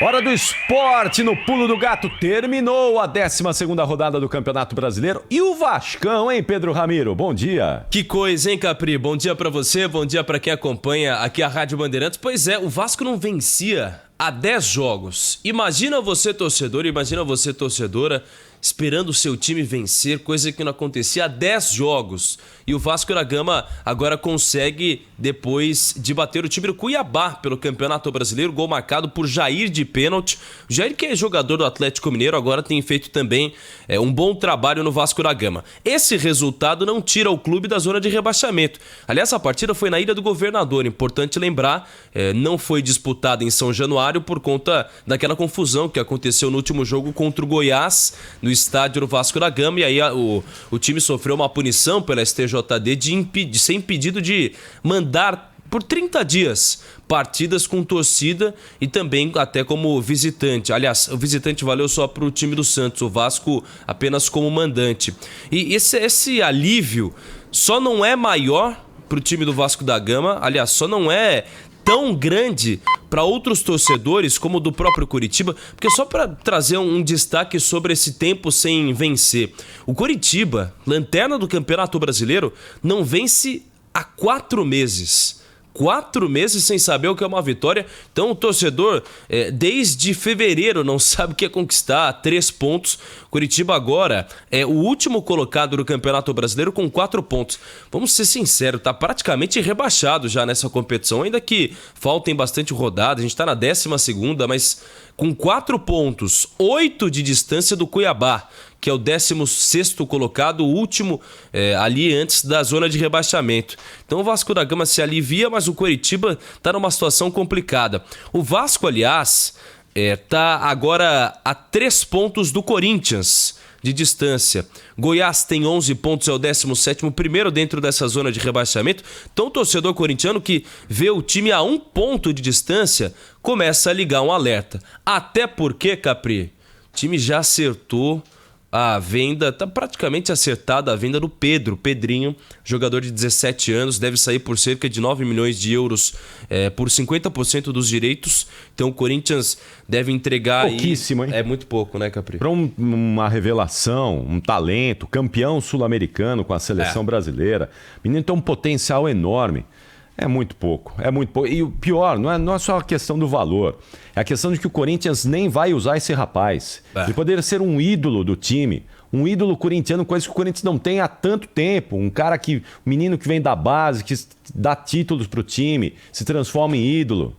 Hora do esporte no Pulo do Gato. Terminou a 12ª rodada do Campeonato Brasileiro. E o Vascão, hein, Pedro Ramiro? Bom dia. Que coisa, hein, Capri? Bom dia pra você, bom dia pra quem acompanha aqui a Rádio Bandeirantes. Pois é, o Vasco não vencia há 10 jogos. Imagina você, torcedor, imagina você, torcedora, esperando o seu time vencer, coisa que não acontecia há 10 jogos. E o Vasco da Gama agora consegue, depois de bater o time do Cuiabá pelo Campeonato Brasileiro, gol marcado por Jair de pênalti. O Jair, que é jogador do Atlético Mineiro, agora tem feito também um bom trabalho no Vasco da Gama. Esse resultado não tira o clube da zona de rebaixamento. Aliás, a partida foi na Ilha do Governador, importante lembrar, não foi disputada em São Januário por conta daquela confusão que aconteceu no último jogo contra o Goiás, no estádio do Vasco da Gama, e aí o time sofreu uma punição pela STJD de ser impedido de mandar por 30 dias partidas com torcida e também até como visitante. Aliás, o visitante valeu só para o time do Santos, o Vasco apenas como mandante. E esse alívio só não é maior para o time do Vasco da Gama, aliás, só não é tão grande para outros torcedores como o do próprio Coritiba, porque só para trazer um destaque sobre esse tempo sem vencer. O Coritiba, lanterna do Campeonato Brasileiro, não vence há 4 meses. 4 meses sem saber o que é uma vitória. Então o torcedor, desde fevereiro, não sabe o que é conquistar 3 pontos. Coritiba agora é o último colocado do Campeonato Brasileiro com 4 pontos. Vamos ser sinceros, tá praticamente rebaixado já nessa competição. Ainda que faltem bastante rodadas, a gente tá na 12ª, mas com 4 pontos, 8 de distância do Cuiabá, que é o 16º colocado, o último ali antes da zona de rebaixamento. Então o Vasco da Gama se alivia, mas o Coritiba está numa situação complicada. O Vasco, aliás, está agora a 3 pontos do Corinthians de distância. Goiás tem 11 pontos, é o 17º, primeiro dentro dessa zona de rebaixamento. Então o torcedor corintiano que vê o time a 1 ponto de distância começa a ligar um alerta. Até porque, Capri, o time já acertou a venda, tá praticamente acertada a venda do Pedrinho, jogador de 17 anos, deve sair por cerca de 9 milhões de euros por 50% dos direitos. Então o Corinthians deve entregar pouquíssimo, hein? É muito pouco, né, Capri? Para uma revelação, um talento, campeão sul-americano com a seleção brasileira. O menino tem um potencial enorme. É muito pouco, é muito pouco. E o pior, não é só a questão do valor. É a questão de que o Corinthians nem vai usar esse rapaz. Ele poderia ser um ídolo do time. Um ídolo corintiano, coisa que o Corinthians não tem há tanto tempo. Um menino que vem da base, que dá títulos pro time, se transforma em ídolo.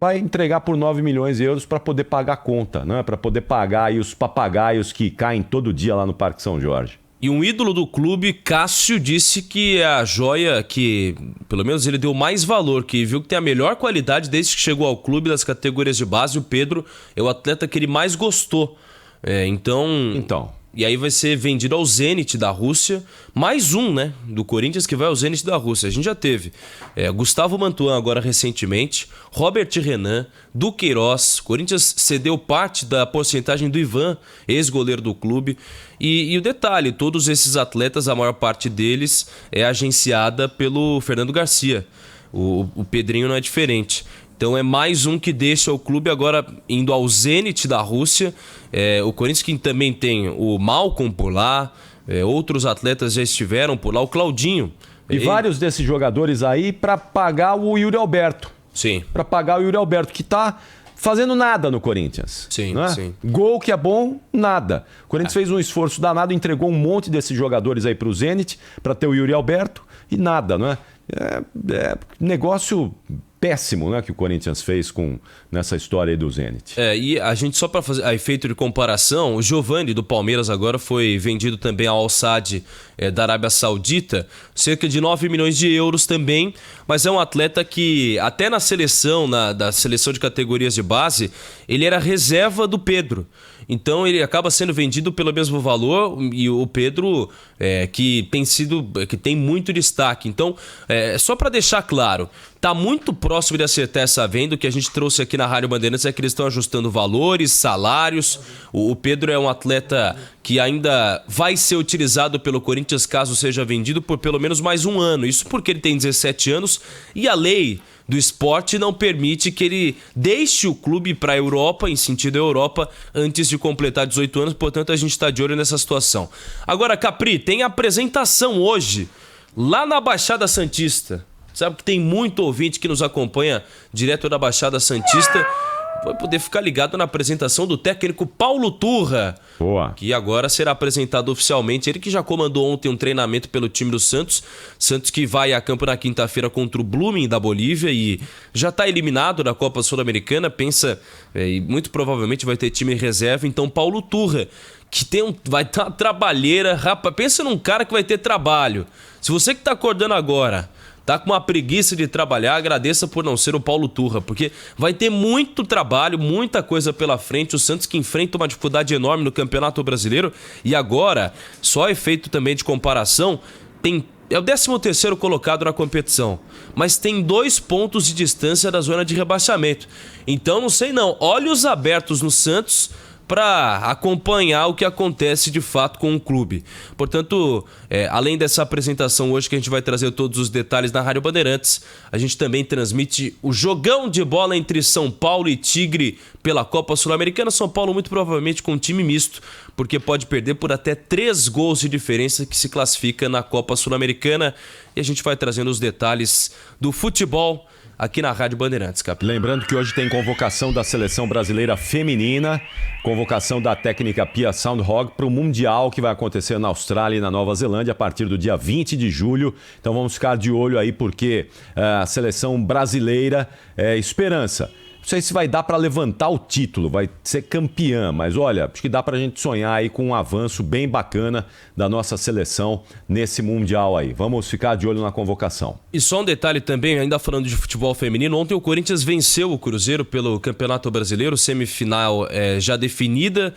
Vai entregar por 9 milhões de euros para poder pagar a conta, né? Para poder pagar aí os papagaios que caem todo dia lá no Parque São Jorge. E um ídolo do clube, Cássio, disse que é a joia que, pelo menos ele deu mais valor, que viu que tem a melhor qualidade desde que chegou ao clube das categorias de base. O Pedro é o atleta que ele mais gostou. Então... E aí vai ser vendido ao Zenit da Rússia. Mais um, né, do Corinthians que vai ao Zenit da Rússia. A gente já teve Gustavo Mantuan agora recentemente, Robert Renan, Duqueiroz. Corinthians cedeu parte da porcentagem do Ivan, ex-goleiro do clube. E o detalhe, todos esses atletas, a maior parte deles é agenciada pelo Fernando Garcia. O Pedrinho não é diferente. Então é mais um que deixa o clube agora indo ao Zenit da Rússia. O Corinthians que também tem o Malcom por lá, outros atletas já estiveram por lá, o Claudinho. E vários desses jogadores aí para pagar o Yuri Alberto. Sim. Para pagar o Yuri Alberto, que tá fazendo nada no Corinthians. Sim, não é? Sim. Gol que é bom, nada. O Corinthians fez um esforço danado, entregou um monte desses jogadores aí pro Zenit para ter o Yuri Alberto e nada, não é? É negócio péssimo, né, que o Corinthians fez nessa história aí do Zenit. E a gente, só para fazer a efeito de comparação, o Giovani do Palmeiras agora foi vendido também ao Al Sadd da Arábia Saudita, cerca de 9 milhões de euros também, mas é um atleta que até na seleção, da seleção de categorias de base, ele era reserva do Pedro. Então ele acaba sendo vendido pelo mesmo valor, e o Pedro que tem muito destaque. Então, só para deixar claro, tá muito próximo de acertar essa venda. O que a gente trouxe aqui na Rádio Bandeirantes é que eles estão ajustando valores, salários. O Pedro é um atleta que ainda vai ser utilizado pelo Corinthians caso seja vendido por pelo menos mais um ano. Isso porque ele tem 17 anos e a lei do esporte não permite que ele deixe o clube para a Europa, em sentido Europa, antes de completar 18 anos. Portanto, a gente está de olho nessa situação. Agora, Capri, tem apresentação hoje lá na Baixada Santista. Sabe que tem muito ouvinte que nos acompanha direto da Baixada Santista. Vai poder ficar ligado na apresentação do técnico Paulo Turra. Boa. Que agora será apresentado oficialmente. Ele que já comandou ontem um treinamento pelo time do Santos. Santos que vai a campo na quinta-feira contra o Blooming da Bolívia e já está eliminado da Copa Sul-Americana. Pensa, e muito provavelmente vai ter time em reserva. Então Paulo Turra, que vai ter uma trabalheira. Rapaz, pensa num cara que vai ter trabalho. Se você que está acordando agora tá com uma preguiça de trabalhar, agradeça por não ser o Paulo Turra, porque vai ter muito trabalho, muita coisa pela frente. O Santos que enfrenta uma dificuldade enorme no Campeonato Brasileiro e agora, só efeito também de comparação, é o 13º colocado na competição, mas tem 2 pontos de distância da zona de rebaixamento. Então não sei não, olhos abertos no Santos para acompanhar o que acontece de fato com o clube. Portanto, além dessa apresentação hoje que a gente vai trazer todos os detalhes na Rádio Bandeirantes, a gente também transmite o jogão de bola entre São Paulo e Tigre pela Copa Sul-Americana. São Paulo muito provavelmente com um time misto, porque pode perder por até 3 gols de diferença que se classifica na Copa Sul-Americana. E a gente vai trazendo os detalhes do futebol aqui na Rádio Bandeirantes, Cap. Lembrando que hoje tem convocação da Seleção Brasileira Feminina, convocação da técnica Pia Sundhage para o Mundial que vai acontecer na Austrália e na Nova Zelândia a partir do dia 20 de julho. Então vamos ficar de olho aí porque a Seleção Brasileira é esperança. Não sei se vai dar para levantar o título, vai ser campeã, mas olha, acho que dá para a gente sonhar aí com um avanço bem bacana da nossa seleção nesse Mundial aí. Vamos ficar de olho na convocação. E só um detalhe também, ainda falando de futebol feminino, ontem o Corinthians venceu o Cruzeiro pelo Campeonato Brasileiro, semifinais já definidas.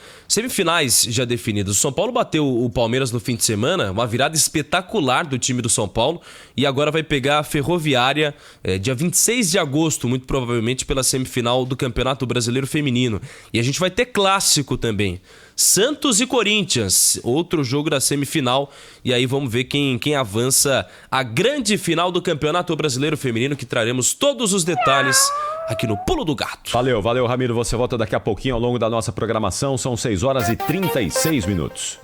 O São Paulo bateu o Palmeiras no fim de semana, uma virada espetacular do time do São Paulo, e agora vai pegar a Ferroviária dia 26 de agosto, muito provavelmente pela semifinal do Campeonato Brasileiro Feminino. E a gente vai ter clássico também. Santos e Corinthians, outro jogo da semifinal. E aí vamos ver quem avança a grande final do Campeonato Brasileiro Feminino, que traremos todos os detalhes aqui no Pulo do Gato. Valeu, Ramiro. Você volta daqui a pouquinho ao longo da nossa programação. São 6 horas e 36 minutos.